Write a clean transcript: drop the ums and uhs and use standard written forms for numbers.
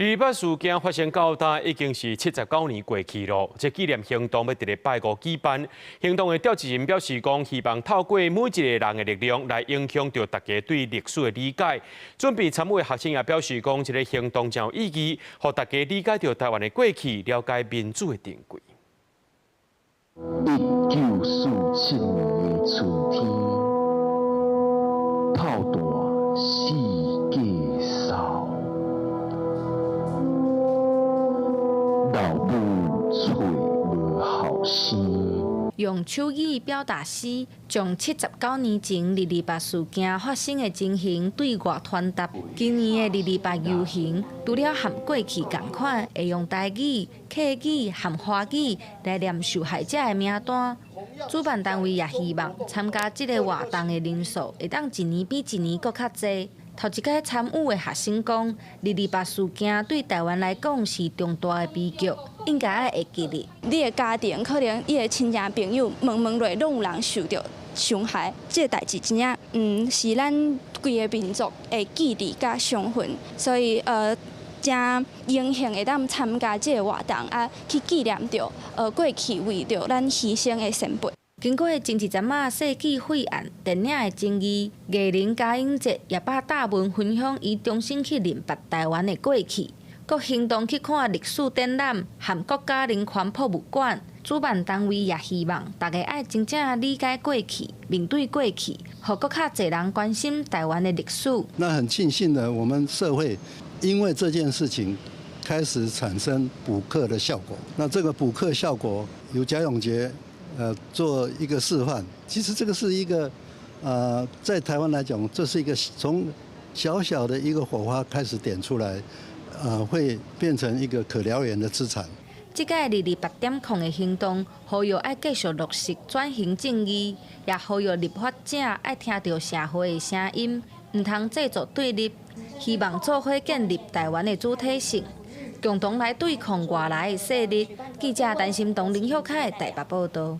228事件发生到今已经是79年过去了。这纪念行动要伫礼拜5举办。行动的召集人表示讲，希望透过每一个人的力量来影响到大家对历史的理解。准备参与的学生也表示讲，这个行动真有意义，让大家理解到台湾的过去，了解民主的珍贵。1947年的春天，炮弹四界扫。 老母找无后生，用手语表达诗，将79年前228事件发生的情形对外传达。今年的228游行，除了和过去同款，会用台语、客语和华语来念受害者的名单。主办单位也希望参加这个活动的人数会当一年比一年搁较多。 头一届参与的学生讲，228事件对台湾来讲是重大的悲剧，应该要会记哩。你的家庭可能你的亲戚朋友，问落拢有人受到伤害，这代志真正是咱规个民族的记忆甲伤痕，所以真荣幸会当参加这个活动去纪念着过去为着咱牺牲的先辈。 经过前一阵仔世纪血案电影的争议，艺人嘉英姐也把大文分享伊重新去认识台湾的过去，佮行动去看历史展览和国家人权博物馆。主办单位也希望大家爱真正理解过去，面对过去，互更较侪人关心台湾的历史。那很庆幸的，我们社会因为这件事情开始产生补课的效果。那这个补课效果由贾永杰。 做一个示范，其实这个是一个，在台湾来讲，这是一个从小小的一个火花开始点出来，会变成一个可燎原的资产。这届228.0的行动，呼吁爱继续落实转型正义，也呼吁立法者爱听到社会的声音，唔通制造对立，希望做伙建立台湾的主体性，共同来对抗外来的势力。记者陈心彤、林秀凯台北报道。